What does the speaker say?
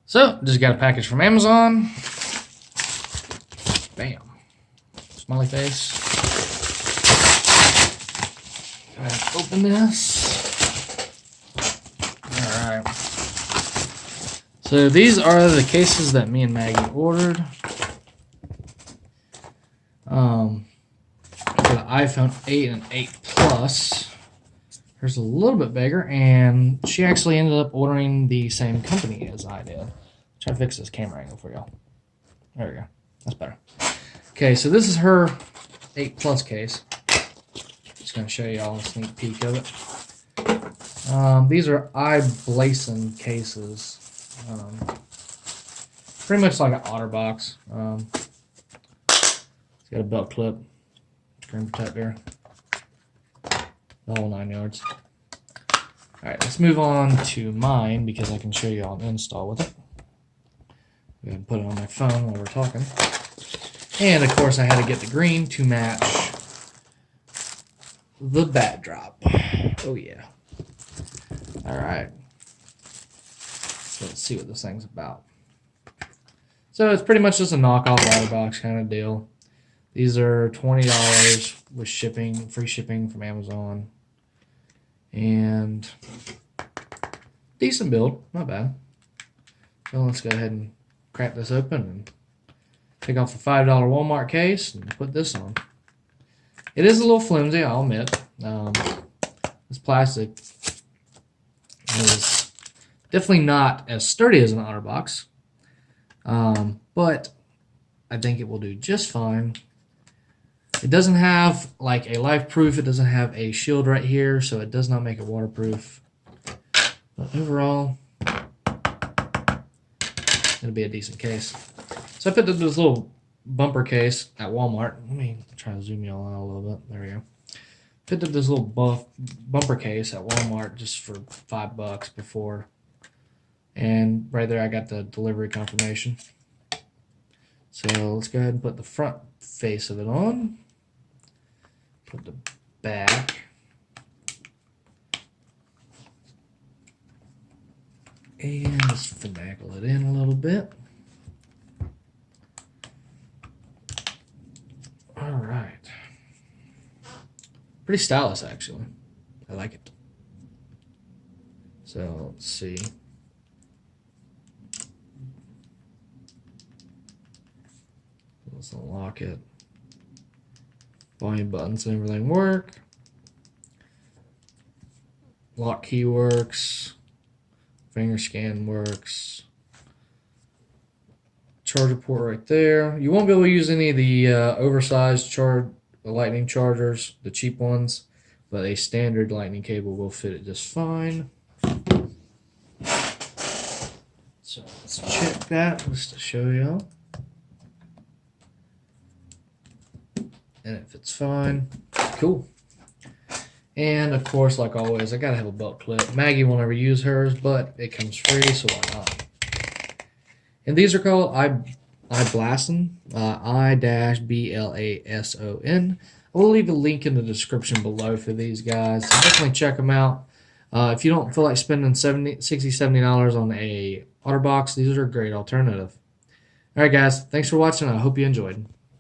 So, just got a package from Amazon. Bam. Smiley face. Go ahead and open this. Alright. So, these are the cases that me and Maggie ordered. For the iPhone 8 and 8 Plus. Hers a little bit bigger, and she actually ended up ordering the same company as I did. Try to fix this camera angle for y'all. There we go. That's better. Okay, so this is her 8 Plus case. Just going to show y'all a sneak peek of it. These are i-BLASON cases. Pretty much like an OtterBox. It's got a belt clip, screen protector, the whole 9 yards. Alright, let's move on to mine because I can show you all an install with it. Go ahead and put it on my phone while we're talking. And of course I had to get the green to match the backdrop. Oh yeah. Alright. So let's see what this thing's about. So it's pretty much just a knockoff OtterBox kind of deal. These are $20 with shipping, free shipping from Amazon. And decent build, not bad. So let's go ahead and crack this open and take off the $5 Walmart case and put this on. It is a little flimsy, I'll admit. This plastic is definitely not as sturdy as an OtterBox, but I think it will do just fine. It doesn't have like a life proof. It doesn't have a shield right here, so it does not make it waterproof. But overall, it'll be a decent case. So I picked up this little bumper case at Walmart. Let me try to zoom y'all out a little bit. There we go. Picked up this little bumper case at Walmart just for $5 before. And right there I got the delivery confirmation. So let's go ahead and put the front face of it on. Put the back. And just finagle it in a little bit. Alright. Pretty stylish actually. I like it. So let's see. Let's unlock it. Volume buttons and everything work. Lock key works. Finger scan works. Charger port right there. You won't be able to use any of the oversized lightning chargers, the cheap ones, but a standard lightning cable will fit it just fine. So let's check that just to show y'all. And it fits fine. Cool. And of course, like always, I gotta have a belt clip. Maggie will never use hers, but it comes free, so why not? And these are called i-BLASON, I-BLASON. I will leave a link in the description below for these guys. So definitely check them out. If you don't feel like spending $60, $70 on a OtterBox, these are a great alternative. All right, guys. Thanks for watching. I hope you enjoyed.